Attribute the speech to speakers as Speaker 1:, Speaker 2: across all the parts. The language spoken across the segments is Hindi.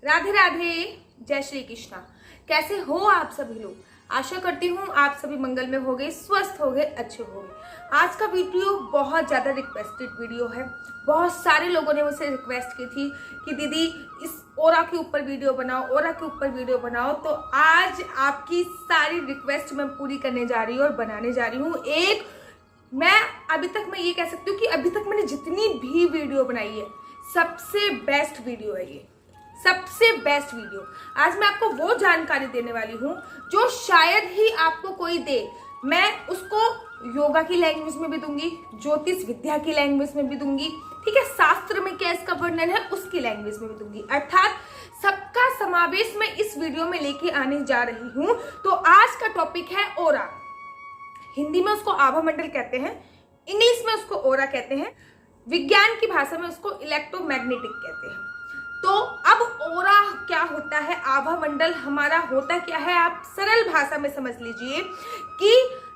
Speaker 1: राधे राधे, जय श्री कृष्णा। कैसे हो आप सभी लोग? आशा करती हूँ आप सभी मंगल में होंगे, स्वस्थ होंगे, अच्छे होंगे। आज का वीडियो बहुत ज़्यादा रिक्वेस्टेड वीडियो है। बहुत सारे लोगों ने मुझसे रिक्वेस्ट की थी कि दीदी इस ओरा के ऊपर वीडियो बनाओ, ओरा के ऊपर वीडियो बनाओ। तो आज आपकी सारी रिक्वेस्ट मैं पूरी करने जा रही हूँ और बनाने जा रही हूँ। अभी तक मैं ये कह सकती हूँ कि अभी तक मैंने जितनी भी वीडियो बनाई है, सबसे बेस्ट वीडियो है ये, सबसे बेस्ट वीडियो। आज मैं आपको वो जानकारी देने वाली हूँ जो शायद ही आपको कोई दे। मैं उसको योगा की लैंग्वेज में भी दूंगी, ज्योतिष विद्या की लैंग्वेज में भी दूंगी, ठीक है, शास्त्र में क्या इसका वर्णन है उसकी लैंग्वेज में भी दूंगी। अर्थात सबका समावेश मैं इस वीडियो में लेके आने जा रही हूँ। तो आज का टॉपिक है ओरा। हिंदी में उसको आभा मंडल कहते हैं, इंग्लिश में उसको ओरा कहते हैं, विज्ञान की भाषा में उसको इलेक्ट्रोमैग्नेटिक कहते हैं। तो अब ओरा क्या होता है, आभा मंडल हमारा होता क्या है, आप सरल भाषा में समझ लीजिए कि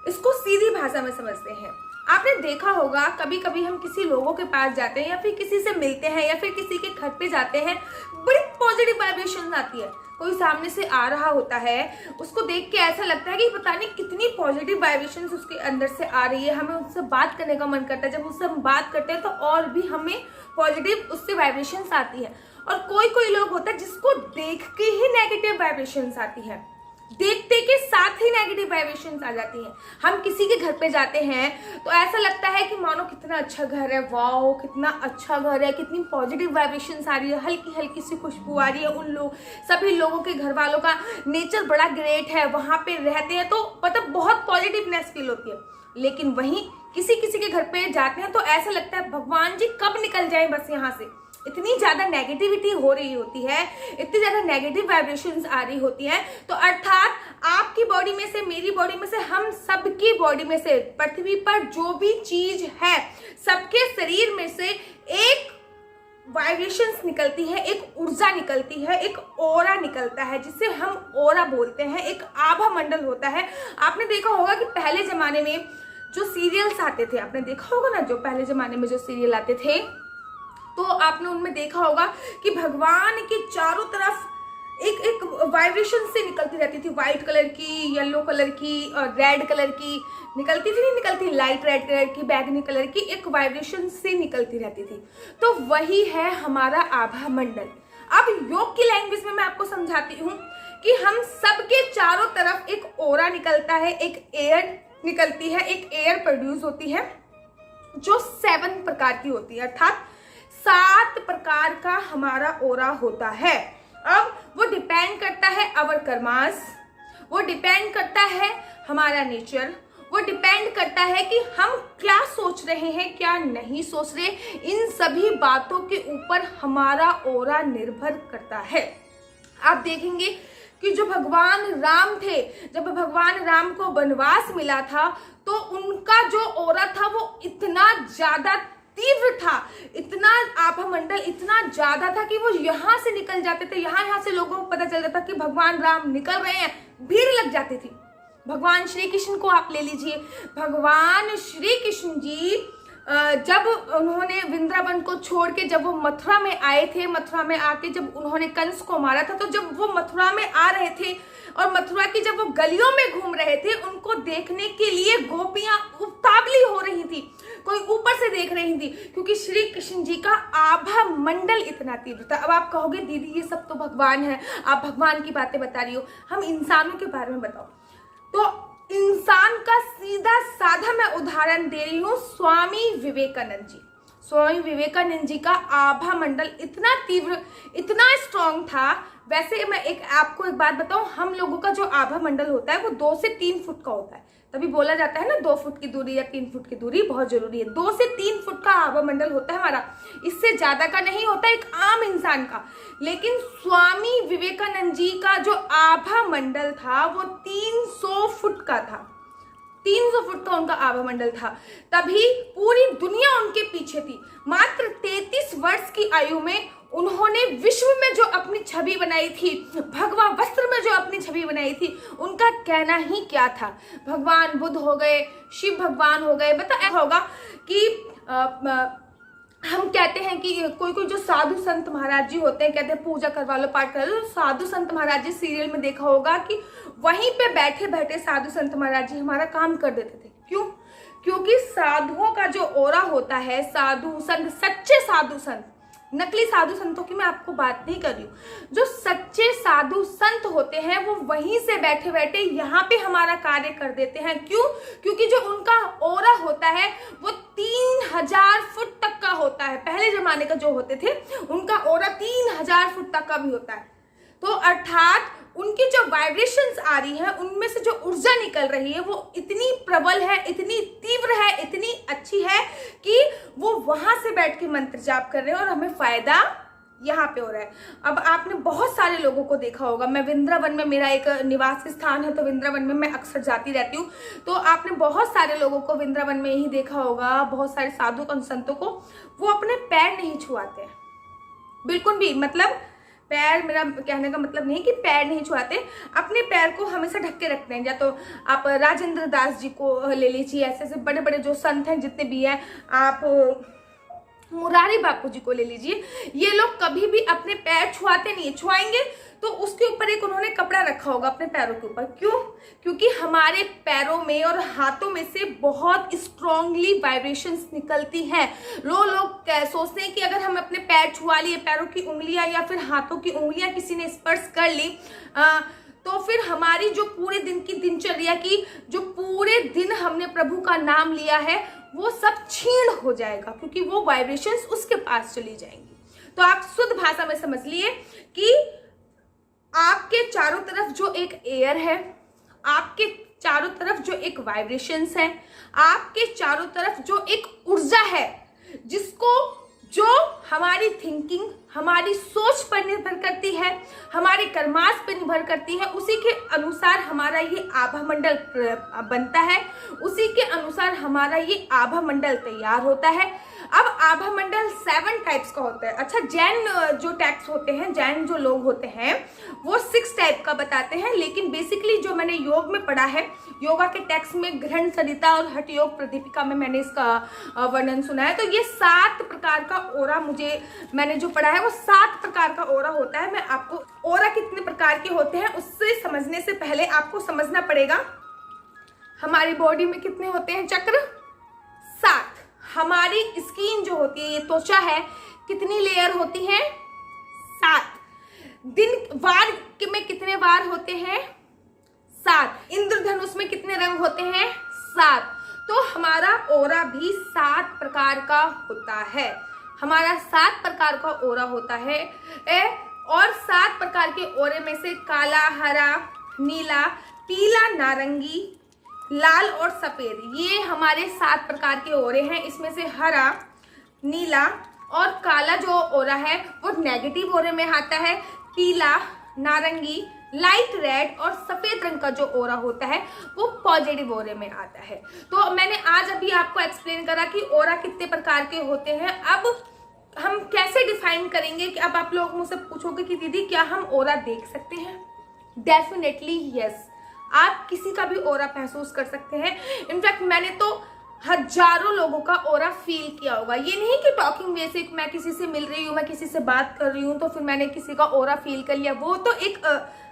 Speaker 1: इसको सीधी भाषा में समझते हैं। आपने देखा होगा कभी कभी हम किसी लोगों के पास जाते हैं या फिर किसी से मिलते हैं या फिर किसी के घर पे जाते हैं, बड़ी पॉजिटिव वाइब्रेशन आती है। कोई सामने से आ रहा होता है, उसको देख के ऐसा लगता है कि पता नहीं कितनी पॉजिटिव वाइब्रेशन उसके अंदर से आ रही है। हमें उससे बात करने का मन करता है। जब उससे हम बात करते हैं तो और भी हमें पॉजिटिव उससे वाइब्रेशन आती है। और कोई कोई लोग होता है जिसको देख के ही नेगेटिव वाइब्रेशंस आती है, देखते के साथ ही नेगेटिव वाइब्रेशंस आ जाती हैं। हम किसी के घर पे जाते हैं तो ऐसा लगता है कि मानो कितना अच्छा घर है, वाओ कितना अच्छा घर है, कितनी पॉजिटिव वाइब्रेशंस आ रही है, हल्की हल्की सी खुशबू आ रही है। उन लोग सभी लोगों के घर वालों का नेचर बड़ा ग्रेट है, वहां पे रहते हैं तो मतलब बहुत पॉजिटिवनेस फील होती है। लेकिन वहीं किसी किसी के घर पे जाते हैं तो ऐसा लगता है भगवान जी कब निकल जाए बस यहाँ से। इतनी ज्यादा नेगेटिविटी हो रही होती है, इतनी ज्यादा नेगेटिव वाइब्रेशंस आ रही होती है। तो अर्थात आपकी बॉडी में से, मेरी बॉडी में से, हम सबकी बॉडी में से, पृथ्वी पर जो भी चीज है, सबके शरीर में से एक वाइब्रेशंस निकलती है, एक ऊर्जा निकलती है, एक ओरा निकलता है, जिसे हम ओरा बोलते हैं। एक आभा मंडल होता है। आपने देखा होगा कि पहले जमाने में जो सीरियल्स आते थे, आपने देखा होगा ना, जो पहले जमाने में जो सीरियल आते थे, तो आपने उनमें देखा होगा कि भगवान के चारों तरफ एक एक वाइब्रेशन से निकलती रहती थी। व्हाइट कलर की, येलो कलर की और रेड कलर की निकलती थी, नहीं निकलती, लाइट रेड कलर की, बैगनी कलर की, एक वाइब्रेशन से निकलती रहती थी। तो वही है हमारा आभा मंडल। अब योग की लैंग्वेज में मैं आपको समझाती हूँ कि हम सबके चारों तरफ एक ओरा निकलता है, एक एयर निकलती है, एक एयर प्रोड्यूस होती है जो 7 प्रकार की होती है। अर्थात 7 प्रकार का हमारा ओरा होता है। अब वो डिपेंड करता है अवर कर्मास, वो डिपेंड करता है हमारा नेचर, वो डिपेंड करता है कि हम क्या सोच रहे हैं, क्या नहीं सोच रहे। इन सभी बातों के ऊपर हमारा ओरा निर्भर करता है। आप देखेंगे कि जो भगवान राम थे, जब भगवान राम को वनवास मिला था तो उनका जो ओरा था वो इतना ज्यादा तीव्र था, इतना आभा मंडल इतना ज्यादा था कि वो यहाँ से निकल जाते थे, यहाँ से लोगों को पता चल जाता कि भगवान राम निकल रहे हैं, भीड़ लग जाती थी। भगवान श्री कृष्ण को आप ले लीजिए, भगवान श्री कृष्ण जी जब उन्होंने वृंदावन को छोड़ के जब वो मथुरा में आए थे, मथुरा में आके जब उन्होंने कंस को मारा था, तो जब वो मथुरा में आ रहे थे और मथुरा की जब वो गलियों में घूम रहे थे, उनको देखने के लिए गोपियां उतावली हो रही थी, कोई ऊपर से देख रही थी, क्योंकि श्री कृष्ण जी का आभा मंडल इतना तीव्र था। अब आप कहोगे दीदी ये सब तो भगवान है, आप भगवान की बातें बता रही हो, हम इंसानों के बारे में बताओ। तो इंसान का सीधा साधा मैं उदाहरण दे रही हूँ, स्वामी विवेकानंद जी। स्वामी विवेकानंद जी का आभा मंडल इतना तीव्र, इतना स्ट्रॉन्ग था। वैसे मैं आपको एक बात बताऊं, हम लोगों का जो आभा मंडल होता है वो 2 से 3 फुट का होता है। तभी बोला जाता है ना 2 फुट की दूरी या 3 फुट की दूरी बहुत जरूरी है। 2 से 3 फुट का आभा मंडल होता है हमारा, इससे ज्यादा का नहीं होता एक आम इंसान का। लेकिन स्वामी विवेकानंद जी का जो आभा मंडल था वो 300 फुट का था, 300 फुट का उनका आभा मंडल था। तभी पूरी दुनिया उनके पीछे थी। मात्र 33 वर्ष की आयु में उन्होंने विश्व में जो अपनी छवि बनाई थी, भगवा वस्त्र में जो अपनी छवि बनाई थी, उनका कहना ही क्या था। भगवान बुद्ध हो गए, शिव भगवान हो गए, बता होगा कि हम कहते हैं कि कोई कोई जो साधु संत महाराज जी होते हैं, कहते हैं पूजा करवा लो, पाठ कर लो। साधु संत महाराज जी सीरियल में देखा होगा कि वहीं पे बैठे बैठे साधु संत महाराज जी हमारा काम कर देते थे। क्यों? क्योंकि साधुओं का जो ओरा होता है, साधु संत, सच्चे साधु संत, नकली साधु संतों की मैं आपको बात नहीं कर रही हूँ, जो सच्चे साधु संत होते हैं वो वहीं से बैठे बैठे यहाँ पे हमारा कार्य कर देते हैं। क्यों? क्योंकि जो उनका ओरा होता है वो 3000 फुट तक का होता है। पहले जमाने का जो होते थे उनका ओरा 3000 फुट तक का भी होता है। तो अर्थात उनकी जो वाइब्रेशंस आ रही है, उनमें से जो ऊर्जा निकल रही है वो इतनी प्रबल है, इतनी तीव्र है, इतनी अच्छी है कि वो वहां से बैठ के मंत्र जाप कर रहे हैं और हमें फायदा यहाँ पे हो रहा है। अब आपने बहुत सारे लोगों को देखा होगा, मैं वृंदावन में, मेरा एक निवास स्थान है तो वृंदावन में मैं अक्सर जाती रहती हूँ, तो आपने बहुत सारे लोगों को वृंदावन में ही देखा होगा, बहुत सारे साधु संतों को, वो अपने पैर नहीं छुआते हैं बिल्कुल भी। मतलब पैर, मेरा कहने का मतलब नहीं कि पैर नहीं छुआते, अपने पैर को हमेशा ढक के रखते हैं। या तो आप राजेंद्र दास जी को ले लीजिए, ऐसे ऐसे बड़े बड़े जो संत हैं जितने भी हैं, आप मुरारी बापू जी को ले लीजिए, ये लोग कभी भी अपने पैर छुआते नहीं है। छुआएंगे तो उसके ऊपर एक उन्होंने कपड़ा रखा होगा अपने पैरों के ऊपर। क्यों? क्योंकि हमारे पैरों में और हाथों में से बहुत स्ट्रांगली वाइब्रेशंस निकलती हैं। लोग सोचते हैं कि अगर हम अपने पैर छुआ लिए, पैरों की उंगलियां या फिर हाथों की उंगलियां किसी ने स्पर्श कर ली, तो फिर हमारी जो पूरे दिन की दिनचर्या की, जो पूरे दिन हमने प्रभु का नाम लिया है, वो सब क्षीण हो जाएगा, क्योंकि वो वाइब्रेशंस उसके पास चली जाएंगी। तो आप शुद्ध भाषा में समझ लिए कि आपके चारों तरफ जो एक एयर है, आपके चारों तरफ जो एक वाइब्रेशंस है, आपके चारों तरफ जो एक ऊर्जा है, जिसको जो हमारी थिंकिंग, हमारी सोच पर निर्भर करती है, हमारे कर्माश पर निर्भर करती है, उसी के अनुसार हमारा ये आभा मंडल बनता है, उसी के अनुसार हमारा ये आभा मंडल तैयार होता है। अब आभा मंडल 7 टाइप्स का होता है। अच्छा, जैन जो टैक्स होते हैं, जैन जो लोग होते हैं, वो 6 टाइप का बताते हैं, लेकिन बेसिकली जो मैंने योग में पढ़ा है, योगा के टेक्स्ट में ग्रहण सरिता और हठ योग प्रदीपिका में मैंने इसका वर्णन सुना है। तो ये 7 प्रकार का ओरा मैंने जो पढ़ा है वो 7 प्रकार का ओरा होता है। मैं आपको ओरा कितने प्रकार के होते हैं उससे समझने से पहले आपको समझना पड़ेगा हमारी बॉडी में कितने होते हैं चक्र? 7। हमारी स्किन जो होती है, ये त्वचा है, कितनी लेयर होती है? 7। दिन वार में कितने वार होते हैं? 7। इंद्रधनुष में कितने रंग होते हैं? 7। तो हमारा ओरा भी 7 प्रकार का होता है। हमारा 7 प्रकार का ओरा होता है। और 7 प्रकार के ओरे में से काला, हरा, नीला, पीला, नारंगी, लाल और सफेद, ये हमारे 7 प्रकार के ओरे हैं। इसमें से हरा, नीला और काला जो ओरा है वो नेगेटिव ओरे में आता है। पीला, नारंगी, लाइट रेड और सफेद रंग का जो ओरा होता है वो पॉजिटिव ओरे में आता है। तो मैंने आज अभी आपको एक्सप्लेन करा कि ओरा कितने प्रकार के होते हैं। अब हम कैसे डिफाइन करेंगे कि अब आप लोग मुझसे पूछोगे कि दीदी क्या हम ओरा देख सकते हैं? डेफिनेटली यस, आप किसी का भी ओरा महसूस कर सकते हैं। इनफैक्ट मैंने तो हजारों लोगों का ओरा फील किया होगा। ये नहीं कि टॉकिंग वे से मैं किसी से मिल रही हूँ, मैं किसी से बात कर रही हूँ तो फिर मैंने किसी का ओरा फील कर लिया, वो तो एक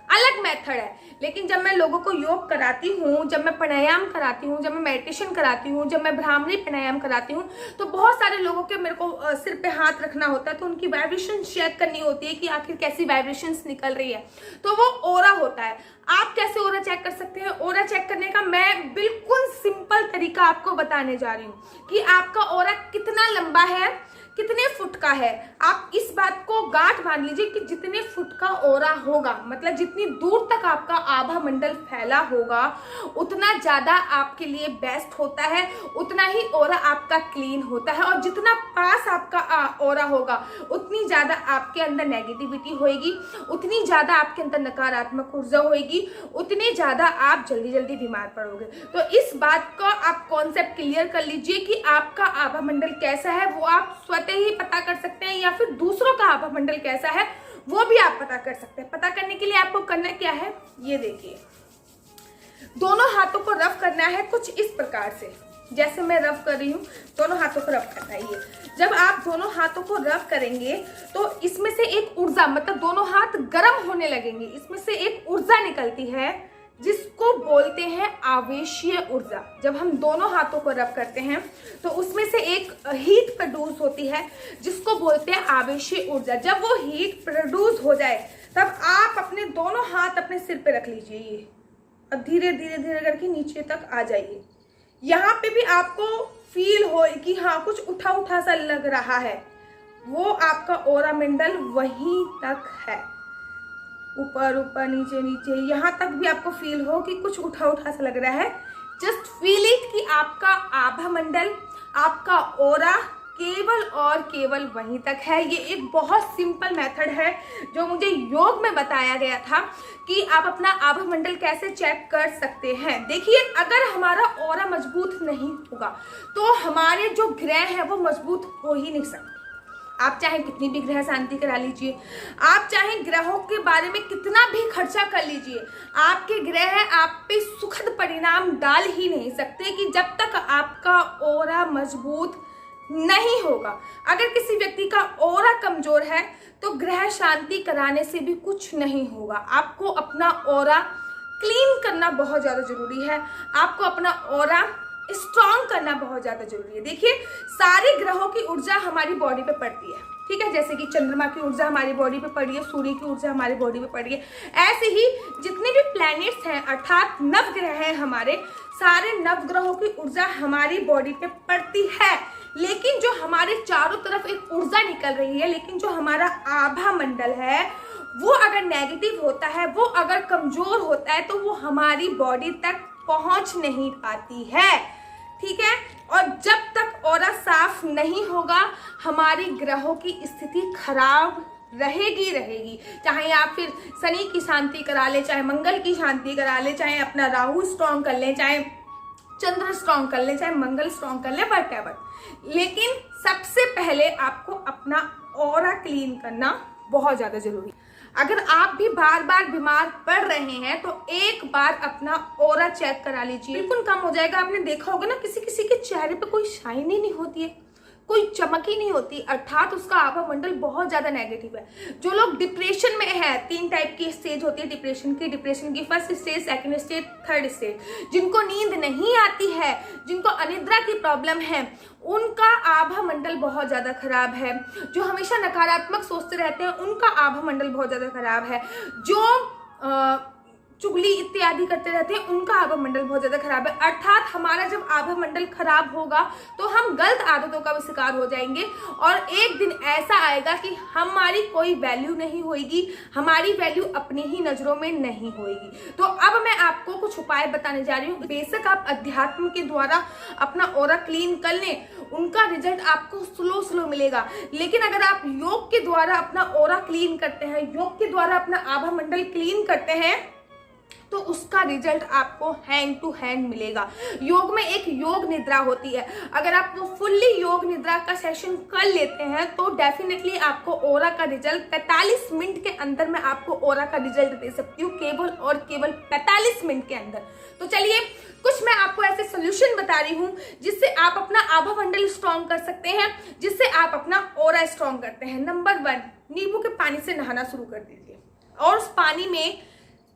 Speaker 1: अलग मेथड है। लेकिन जब मैं लोगों को योग कराती हूँ, जब मैं प्राणायाम कराती हूँ, जब मैं मेडिटेशन कराती हूँ, जब मैं ब्राह्मणी प्राणायाम कराती हूँ, तो बहुत सारे लोगों के मेरे को सिर पे हाथ रखना होता है, तो उनकी वाइब्रेशन चेक करनी होती है कि आखिर कैसी वाइब्रेशंस निकल रही है, तो वो ओरा होता है। आप कैसे ओरा चेक कर सकते हैं? ओरा चेक करने का मैं बिल्कुल सिंपल तरीका आपको बताने जा रही हूँ कि आपका ओरा कितना लंबा है, कितने फुट का है। आप इस बात को गांठ बांध लीजिए कि जितने फुट का ओरा होगा, मतलब जितनी दूर तक आपका आभा मंडल फैला होगा, उतना ज्यादा आपके लिए बेस्ट होता है, उतना ही ओरा आपका क्लीन होता है। और जितना पास आपका ओरा होगा, उतनी ज्यादा आपके अंदर नेगेटिविटी होगी, उतनी ज्यादा आपके अंदर नकारात्मक ऊर्जा होगी, उतने ज्यादा आप जल्दी जल्दी बीमार पड़ोगे। तो इस बात का आप कॉन्सेप्ट क्लियर कर लीजिए कि आपका आभा मंडल कैसा है, वो आप स्वतः ही पता कर सकते हैं, या फिर दूसरों का आभा मंडल कैसा है वो भी आप पता कर सकते हैं। पता करने के लिए आपको करना क्या है, ये देखिए, दोनों हाथों को रफ करना है कुछ इस प्रकार से। जैसे मैं रब कर रही हूँ, दोनों हाथों को रब करना है। जब आप दोनों हाथों को रब करेंगे तो इसमें से एक ऊर्जा, मतलब दोनों हाथ गर्म होने लगेंगे, इसमें से एक ऊर्जा निकलती है जिसको बोलते हैं आवेशीय ऊर्जा। जब हम दोनों हाथों को रब करते हैं तो उसमें से एक हीट प्रोड्यूस होती है जिसको बोलते हैं आवेशीय ऊर्जा। जब वो हीट प्रोड्यूस हो जाए तब आप अपने दोनों हाथ अपने सिर पे रख लीजिए और धीरे धीरे धीरे करके नीचे तक आ जाइए। यहाँ पे भी आपको फील हो कि हाँ कुछ उठा उठा सा लग रहा है, वो आपका ऑरा मंडल वहीं तक है, ऊपर ऊपर नीचे नीचे, यहाँ तक भी आपको फील हो कि कुछ उठा उठा सा लग रहा है। जस्ट फील इट कि आपका आभा मंडल, आपका ऑरा केवल और केवल वहीं तक है। ये एक बहुत सिंपल मेथड है जो मुझे योग में बताया गया था कि आप अपना आभा मंडल कैसे चेक कर सकते हैं। देखिए, अगर हमारा ऑरा मजबूत नहीं होगा तो हमारे जो ग्रह हैं वो मजबूत हो ही नहीं सकते। आप चाहे कितनी भी ग्रह शांति करा लीजिए, आप चाहे ग्रहों के बारे में कितना भी खर्चा कर लीजिए, आपके ग्रह आप पे सुखद परिणाम डाल ही नहीं सकते कि जब तक आपका ऑरा मजबूत नहीं होगा। अगर किसी व्यक्ति का ऑरा कमजोर है तो ग्रह शांति कराने से भी कुछ नहीं होगा। आपको अपना ऑरा क्लीन करना बहुत ज़्यादा जरूरी है, आपको अपना ऑरा स्ट्रॉन्ग करना बहुत ज़्यादा जरूरी है। देखिए, सारे ग्रहों की ऊर्जा हमारी बॉडी पे पड़ती है, ठीक है। जैसे कि चंद्रमा की ऊर्जा हमारी बॉडी पे पड़ी है, सूर्य की ऊर्जा हमारी बॉडी पे पड़ी है, ऐसे ही जितने भी प्लैनेट्स हैं अर्थात नवग्रह हैं हमारे, सारे नवग्रहों की ऊर्जा हमारी बॉडी पे पड़ती है। लेकिन जो हमारे चारों तरफ एक ऊर्जा निकल रही है, लेकिन जो हमारा आभा मंडल है वो अगर नेगेटिव होता है, वो अगर कमजोर होता है तो वो हमारी बॉडी तक पहुंच नहीं पाती है, ठीक है। और जब तक ऑरा साफ नहीं होगा हमारी ग्रहों की स्थिति खराब रहेगी। चाहे आप फिर शनि की शांति करा ले, चाहे मंगल की शांति करा ले, चाहे अपना राहु स्ट्रॉन्ग कर ले, चाहे चंद्र स्ट्रॉन्ग कर ले, चाहे मंगल स्ट्रॉन्ग कर ले, व्हाटएवर, लेकिन सबसे पहले आपको अपना ऑरा क्लीन करना बहुत ज्यादा जरूरी है। अगर आप भी बार बार बीमार पड़ रहे हैं तो एक बार अपना ऑरा चेक करा लीजिए, बिल्कुल कम हो जाएगा। आपने देखा होगा ना, किसी किसी के चेहरे पे कोई शाइन ही नहीं होती है, कोई चमक ही नहीं होती, अर्थात उसका आभा मंडल बहुत ज्यादा नेगेटिव है। जो लोग डिप्रेशन में है, 3 टाइप की स्टेज होती है डिप्रेशन की first stage, second stage, third stage. जिनको नींद नहीं आती है, जिनको अनिद्रा की प्रॉब्लम है, उनका आभा मंडल बहुत ज्यादा खराब है। जो हमेशा नकारात्मक सोचते रहते हैं उनका आभा मंडल बहुत ज्यादा खराब है। जो चुगली इत्यादि करते रहते हैं उनका आभा मंडल बहुत ज्यादा खराब है। अर्थात हमारा जब आभा मंडल खराब होगा तो हम गलत आदतों का भी शिकार हो जाएंगे और एक दिन ऐसा आएगा कि हमारी कोई वैल्यू नहीं होगी, हमारी वैल्यू अपनी ही नजरों में नहीं होगी। तो अब मैं आपको कुछ उपाय बताने जा रही हूँ। बेशक आप अध्यात्म के द्वारा अपना ऑरा क्लीन कर लें, उनका रिजल्ट आपको स्लो मिलेगा, लेकिन अगर आप योग के द्वारा अपना ऑरा क्लीन करते हैं, योग के द्वारा अपना आभा मंडल क्लीन करते हैं तो उसका रिजल्ट आपको हैंड टू हैंड मिलेगा। योग में एक योग निद्रा होती है, अगर आप वो फुल्ली योग निद्रा का सेशन कर लेते हैं तो डेफिनेटली आपको ऑरा का रिजल्ट 45 मिनट के अंदर मैं आपको ऑरा का रिजल्ट दे सकती हूँ, केवल और केवल 45 मिनट के अंदर। तो चलिए कुछ मैं आपको ऐसे सोल्यूशन बता रही हूँ जिससे आप अपना आभा मंडल स्ट्रॉन्ग कर सकते हैं, जिससे आप अपना ऑरा स्ट्रॉन्ग करते हैं। नंबर 1, नींबू के पानी से नहाना शुरू कर दीजिए और उस पानी में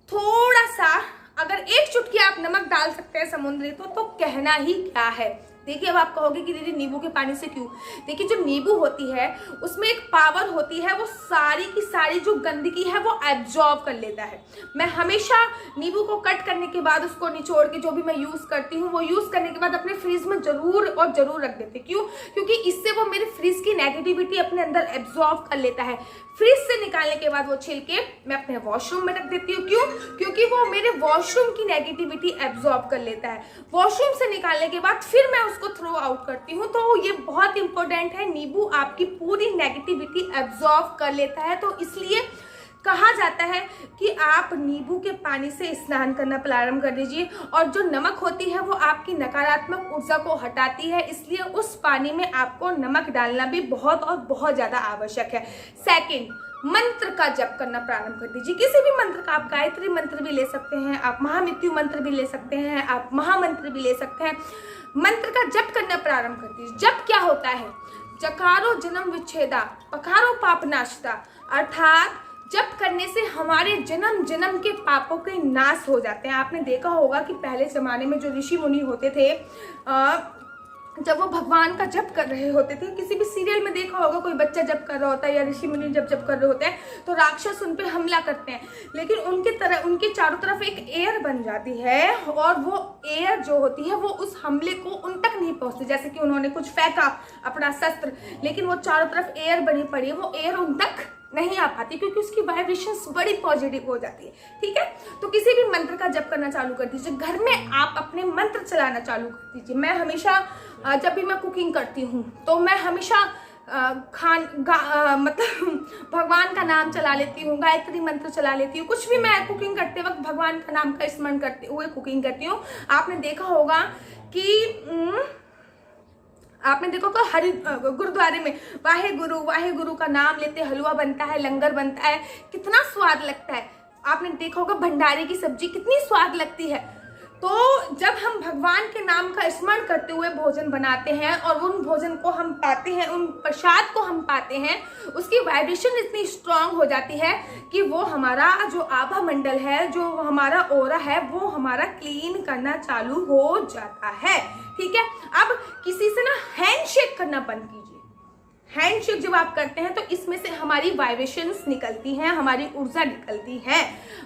Speaker 1: थोड़ा सा, अगर 1 चुटकी आप नमक डाल सकते हैं समुद्री तो कहना ही क्या है। देखिए, अब आप कहोगे कि दीदी नींबू के पानी से क्यों? देखिए, जो नींबू होती है उसमें एक पावर होती है, वो सारी की सारी जो गंदगी है वो एब्जॉर्ब कर लेता है। मैं हमेशा नींबू को कट करने के बाद उसको निचोड़ के जो भी मैं यूज करती हूँ वो यूज करने के बाद अपने फ्रिज में जरूर और जरूर रख देती हूँ। क्यों? क्योंकि इससे वो मेरे फ्रिज की नेगेटिविटी अपने अंदर एब्जॉर्ब कर लेता है। फ्रिज से निकालने के बाद वो छिल के मैं अपने वॉशरूम में रख देती हूँ। क्यों? क्योंकि वो मेरे वॉशरूम की नेगेटिविटी एब्जॉर्ब कर लेता है। वॉशरूम से निकालने के बाद फिर मैं उसको थ्रो आउट करती हूँ। तो ये बहुत इंपॉर्टेंट है, नींबू आपकी पूरी नेगेटिविटी एब्जॉर्ब कर लेता है। तो इसलिए कहा जाता है कि आप नींबू के पानी से स्नान करना प्रारंभ कर दीजिए, और जो नमक होती है वो आपकी नकारात्मक ऊर्जा को हटाती है, इसलिए उस पानी में आपको नमक डालना भी बहुत और बहुत ज्यादा आवश्यक है। सेकंड, मंत्र का जप करना प्रारंभ कर दीजिए। किसी भी मंत्र का, आप गायत्री मंत्र भी ले सकते हैं, आप महामृत्यु मंत्र भी ले सकते हैं, आप महामंत्र भी ले सकते हैं। मंत्र का जप करना प्रारंभ कर दीजिए। जप क्या होता है? जकारो जन्म विच्छेदा पखारो पाप नाशता, अर्थात जप करने से हमारे जन्म जन्म के पापों के नाश हो जाते हैं। आपने देखा होगा कि पहले जमाने में जो ऋषि मुनि होते थे, जब वो भगवान का जप कर रहे होते थे, किसी भी सीरियल में देखा होगा कोई बच्चा जप कर रहा होता है या ऋषि मुनि जब जप कर रहे होते हैं तो राक्षस उन पे हमला करते हैं, लेकिन उनके चारों तरफ एक एयर बन जाती है और वो एयर जो होती है वो उस हमले को उन तक नहीं पहुंचती। जैसे कि उन्होंने कुछ फेंका अपना शस्त्र, लेकिन वो चारों तरफ एयर बनी पड़ी है, वो एयर उन तक नहीं आ पाती क्योंकि उसकी वाइब्रेशंस बड़ी पॉजिटिव हो जाती है। ठीक है, तो किसी भी मंत्र का जप करना चालू कर दीजिए। घर में आप अपने मंत्र चलाना चालू कर दीजिए। मैं हमेशा जब भी मैं कुकिंग करती हूँ तो मैं हमेशा मतलब भगवान का नाम चला लेती हूँ, गायत्री मंत्र चला लेती हूँ। कुछ भी मैं कुकिंग करते वक्त भगवान का नाम का स्मरण करते हुए कुकिंग करती हूँ। आपने देखा होगा हरि गुरुद्वारे में वाहे गुरु का नाम लेते हलवा बनता है, लंगर बनता है, कितना स्वाद लगता है। आपने देखा होगा भंडारे की सब्जी कितनी स्वाद लगती है। तो जब हम भगवान के नाम का स्मरण करते हुए भोजन बनाते हैं और उन भोजन को हम पाते हैं, उन प्रसाद को हम पाते हैं, उसकी वाइब्रेशन इतनी स्ट्रांग हो जाती है कि वो हमारा जो आभा मंडल है, जो हमारा ओरा है, वो हमारा क्लीन करना चालू हो जाता है। ठीक है, अब किसी से ना हैंडशेक करना बंद कीजिए। हैंडशेक जब आप करते हैं तो इसमें से हमारी वाइब्रेशंस निकलती हैं, हमारी ऊर्जा निकलती है।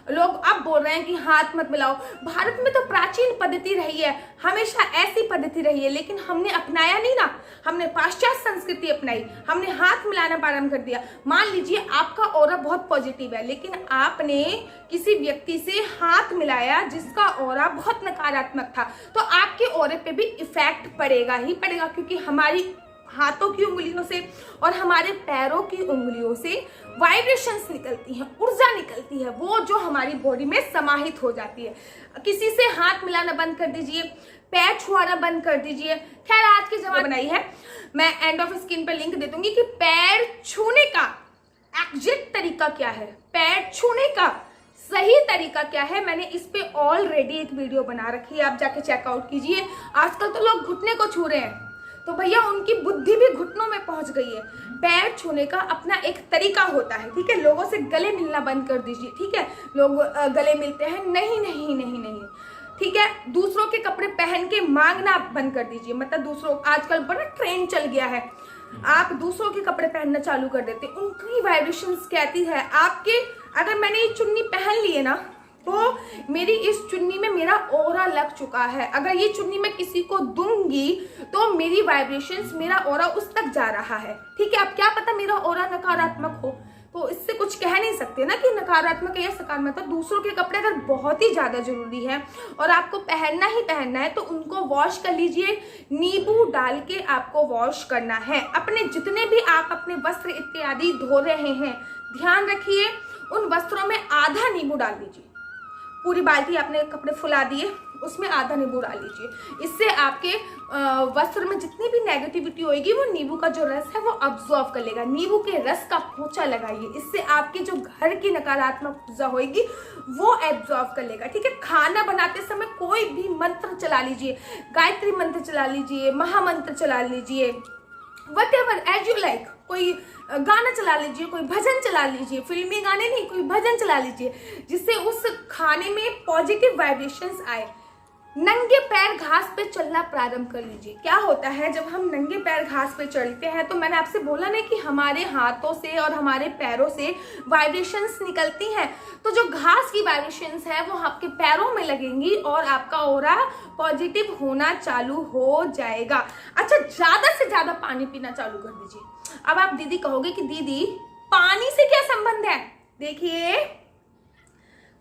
Speaker 1: लोग अब बोल रहे हैं कि हाथ मत मिलाओ। भारत में तो प्राचीन पद्धति रही है, हमेशा ऐसी पद्धति रही है, लेकिन हमने अपनाया नहीं ना, हमने पाश्चात्य संस्कृति अपनाई, हमने हाथ मिलाना प्रारंभ कर दिया। मान लीजिए आपका ऑरा बहुत पॉजिटिव है, लेकिन आपने किसी व्यक्ति से हाथ मिलाया जिसका ऑरा बहुत नकारात्मक था, तो आपके ऑरे पे भी इफेक्ट पड़ेगा ही पड़ेगा, क्योंकि हमारी हाथों की उंगलियों से और हमारे पैरों की उंगलियों से वाइब्रेशंस निकलती हैं, ऊर्जा निकलती है, वो जो हमारी बॉडी में समाहित हो जाती है। किसी से हाथ मिलाना बंद कर दीजिए, पैर छुआना बंद कर दीजिए। खैर आज की जमाना बनाई है, मैं एंड ऑफ स्क्रीन पर लिंक दे दूंगी कि पैर छूने का एग्जैक्ट तरीका क्या है, पैर छूने का सही तरीका क्या है। मैंने इस पे ऑलरेडी एक वीडियो बना रखी है, आप जाके चेकआउट कीजिए। आजकल तो लोग घुटने को छू रहे हैं, तो भैया उनकी बुद्धि भी घुटनों में पहुंच गई है। पैर छूने का अपना एक तरीका होता है। ठीक है, लोगों से गले मिलना बंद कर दीजिए। ठीक है, लोग गले मिलते हैं, नहीं नहीं नहीं नहीं। ठीक है, दूसरों के कपड़े पहन के मांगना बंद कर दीजिए। मतलब दूसरों, आजकल बड़ा ट्रेंड चल गया है, आप दूसरों के कपड़े पहनना चालू कर देते। उनकी वाइब्रेशंस कहती है आपके, अगर मैंने ये चुन्नी पहन ली है ना, तो मेरी इस चुन्नी में मेरा ऑरा लग चुका है। अगर ये चुन्नी मैं किसी को दूंगी तो मेरी वाइब्रेशंस, मेरा ऑरा उस तक जा रहा है। ठीक है, अब क्या पता मेरा ऑरा नकारात्मक हो, तो इससे कुछ कह नहीं सकते ना कि नकारात्मक है या सकारात्मक। तो दूसरों के कपड़े अगर बहुत ही ज्यादा जरूरी है और आपको पहनना ही पहनना है तो उनको वॉश कर लीजिए, नींबू डाल के आपको वॉश करना है। अपने जितने भी आप अपने वस्त्र इत्यादि धो रहे हैं, ध्यान रखिए उन वस्त्रों में आधा नींबू डाल दीजिए। पूरी बाल्टी आपने कपड़े फुला दिए, उसमें आधा नींबू डाल लीजिए। इससे आपके वस्त्र में जितनी भी नेगेटिविटी होगी वो नींबू का जो रस है वो अब्सॉर्ब कर लेगा। नींबू के रस का पोंछा लगाइए, इससे आपके जो घर की नकारात्मक ऊर्जा होगी वो एब्जॉर्ब कर लेगा। ठीक है, खाना बनाते समय कोई भी मंत्र चला लीजिए, गायत्री मंत्र चला लीजिए, महामंत्र चला लीजिए, whatever as you like। कोई गाना चला लीजिए, कोई भजन चला लीजिए, फिल्मी गाने नहीं, कोई भजन चला लीजिए, जिससे उस खाने में पॉजिटिव वाइब्रेशंस आए। नंगे पैर घास पे चलना प्रारंभ कर लीजिए। क्या होता है जब हम नंगे पैर घास पे चलते हैं, तो मैंने आपसे बोला ना कि हमारे हाथों से और हमारे पैरों से वाइब्रेशंस निकलती हैं, तो जो घास की वाइब्रेशंस है वो आपके पैरों में लगेंगी और आपका ऑरा पॉजिटिव होना चालू हो जाएगा। अच्छा, ज्यादा से ज्यादा पानी पीना चालू कर दीजिए। अब आप दीदी कहोगे कि दीदी पानी से क्या संबंध है? देखिए,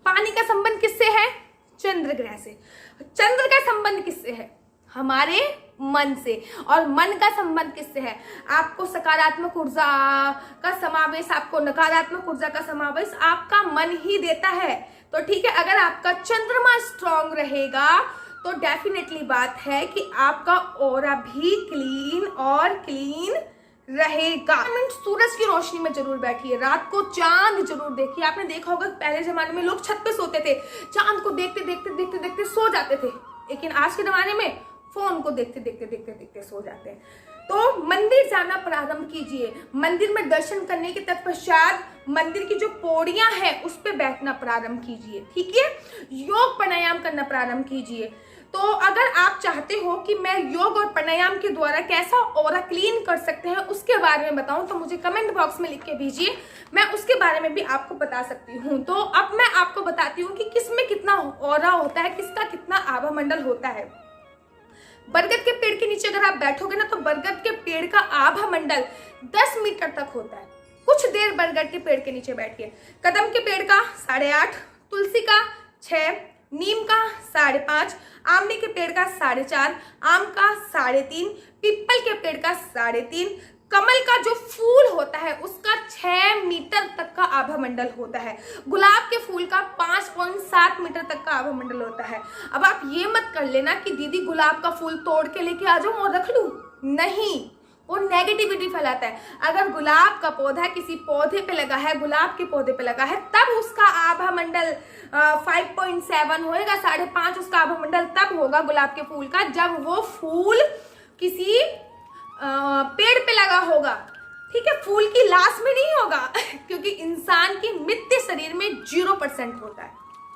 Speaker 1: पानी का संबंध किससे है? चंद्र ग्रह से। चंद्र का संबंध किससे है? हमारे मन से। और मन का संबंध किससे है? आपको सकारात्मक ऊर्जा का समावेश, आपको नकारात्मक ऊर्जा का समावेश आपका मन ही देता है। तो ठीक है, अगर आपका चंद्रमा स्ट्रांग रहेगा तो डेफिनेटली बात है कि आपका ऑरा भी क्लीन और क्लीन रहेगा। सूरज की रोशनी में जरूर बैठिए, रात को चांद जरूर देखिए। आपने देखा होगा पहले जमाने में लोग छत पे सोते थे, चांद को देखते देखते देखते देखते सो जाते थे, लेकिन आज के जमाने में फोन को देखते देखते देखते देखते सो जाते हैं। तो मंदिर जाना प्रारंभ कीजिए, मंदिर में दर्शन करने के तत्पश्चात मंदिर की जो पौड़ियां हैं उस पे बैठना प्रारंभ कीजिए, ठीक है। योग प्राणायाम करना प्रारंभ कीजिए। तो अगर आप चाहते हो कि मैं योग और प्राणायाम के द्वारा कैसा ऑरा क्लीन कर सकते हैं उसके बारे में बताऊं तो मुझे कमेंट बॉक्स में लिख के भेजिए, मैं उसके बारे में भी आपको बता सकती हूँ। तो अब मैं आपको बताती हूँ कि किसमें कितना ऑरा होता है, किसका कितना आभा मंडल होता है। बरगद के पेड़ के नीचे अगर आप बैठोगे ना तो बरगद के पेड़ का आभा मंडल 10 मीटर तक होता है। कुछ देर बरगद के पेड़ के नीचे बैठिए। कदम के पेड़ का 8.5, तुलसी का 6, नीम का 5.5, आमले के पेड़ का 4.5, आम का 3.5, पीपल के पेड़ का 3.5, कमल का जो फूल होता है उसका 6 मीटर तक का आभा मंडल होता है, गुलाब के फूल का 5.7 मीटर तक का आभा मंडल होता है। अब आप ये मत कर लेना कि दीदी गुलाब का फूल तोड़ के लेके आ जाऊं और रख लूं, नहीं, वो नेगेटिविटी फैलाता है। अगर गुलाब का पौधा किसी पौधे पे लगा है, गुलाब के पौधे पे लगा है, तब उसका आभा मंडल 5.7 होएगा, 5.5 उसका आभा मंडल तब होगा गुलाब के फूल का जब वो फूल किसी पेड़ पे लगा होगा, ठीक है, फूल की लाश में नहीं होगा क्योंकि इंसान की मृत्यु शरीर में 0% होता है,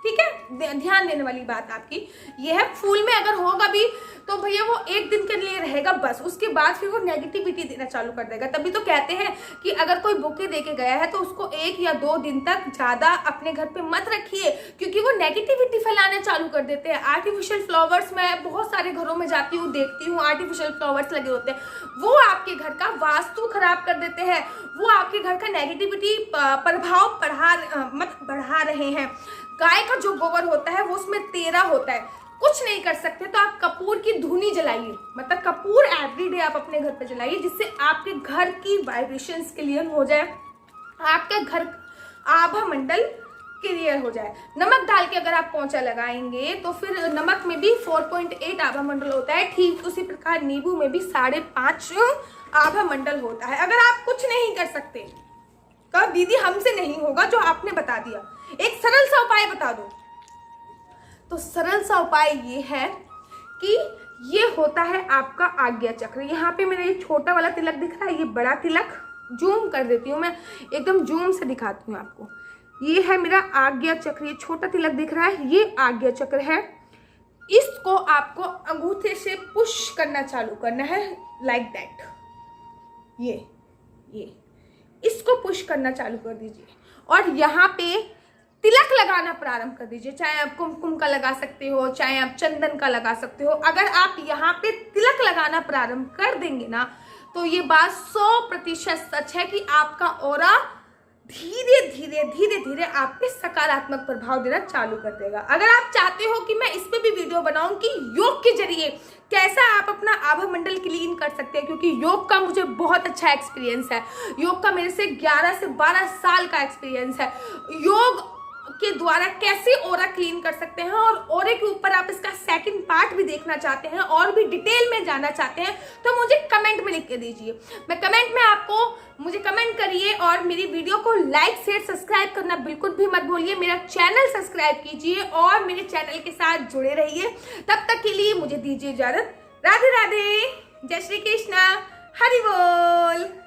Speaker 1: ठीक है। ध्यान देने वाली बात आपकी ये है, फूल में अगर होगा भी तो भैया वो एक दिन के लिए रहेगा बस, उसके बाद फिर वो नेगेटिविटी देना चालू कर देगा। तभी तो कहते हैं कि अगर कोई बुके देके गया है तो उसको 1 या 2 दिन तक ज्यादा अपने घर पे मत रखिए क्योंकि वो नेगेटिविटी फैलाने चालू कर देते हैं। आर्टिफिशियल फ्लावर्स मैं बहुत सारे घरों में जाती हूँ, देखती हूँ, आर्टिफिशियल फ्लावर्स लगे होते हैं, वो आपके घर का वास्तु खराब कर देते हैं, वो आपके घर का नेगेटिविटी प्रभाव बढ़ा रहे हैं। गाय का जो गोबर होता है वो उसमें तेरा होता है, कुछ नहीं कर सकते तो आप कपूर की धुनी जलाइए, मतलब कपूर एवरीडे आप अपने घर पे जलाइए जिससे आपके घर की वाइब्रेशंस क्लियर हो जाए, आपके घर आभा मंडल क्लियर हो जाए। नमक डाल के अगर आप पोंछा लगाएंगे तो फिर नमक में भी 4.8 आभा मंडल होता है, ठीक उसी प्रकार नींबू में भी 5.5 आभा मंडल होता है। अगर आप कुछ नहीं कर सकते कहा दीदी हमसे नहीं होगा जो आपने बता दिया, एक सरल सा उपाय बता दो, तो सरल सा उपाय ये है कि ये होता है आपका आज्ञा चक्र। यहाँ पे मेरा ये छोटा वाला तिलक दिख रहा है, ये बड़ा तिलक, जूम कर देती हूँ मैं, एकदम जूम से दिखाती हूँ आपको। ये है मेरा आज्ञा चक्र, ये छोटा तिलक दिख रहा है, ये आज्ञा चक्र है। इसको आपको अंगूठे से पुश करना चालू करना है, लाइक दैट, ये इसको पुश करना चालू कर दीजिए और यहाँ पे तिलक लगाना प्रारंभ कर दीजिए। चाहे आप कुमकुम का लगा सकते हो, चाहे आप चंदन का लगा सकते हो। अगर आप यहाँ पे तिलक लगाना प्रारंभ कर देंगे ना तो ये बात 100% सच है कि आपका ऑरा धीरे धीरे आप पे सकारात्मक प्रभाव देना चालू कर देगा। अगर आप चाहते हो कि मैं इस पे भी वीडियो बनाऊं कि योग के जरिए कैसा आप अपना आभा मंडल क्लीन कर सकते हैं, क्योंकि योग का मुझे बहुत अच्छा एक्सपीरियंस है, योग का मेरे से 11 से 12 साल का एक्सपीरियंस है। योग के द्वारा कैसे ऑरा क्लीन कर सकते हैं और ऑरे के ऊपर आप इसका सेकंड पार्ट भी देखना चाहते हैं और भी डिटेल में जानना चाहते हैं तो मुझे कमेंट में लिख के दीजिए। मैं कमेंट में आपको मुझे कमेंट करिए और मेरी वीडियो को लाइक शेयर सब्सक्राइब करना बिल्कुल भी मत भूलिए। मेरा चैनल सब्सक्राइब कीजिए और मेरे चैनल के साथ जुड़े रहिए। तब तक के लिए मुझे दीजिए इजाजत। राधे राधे, जय श्री कृष्णा, हरि बोल।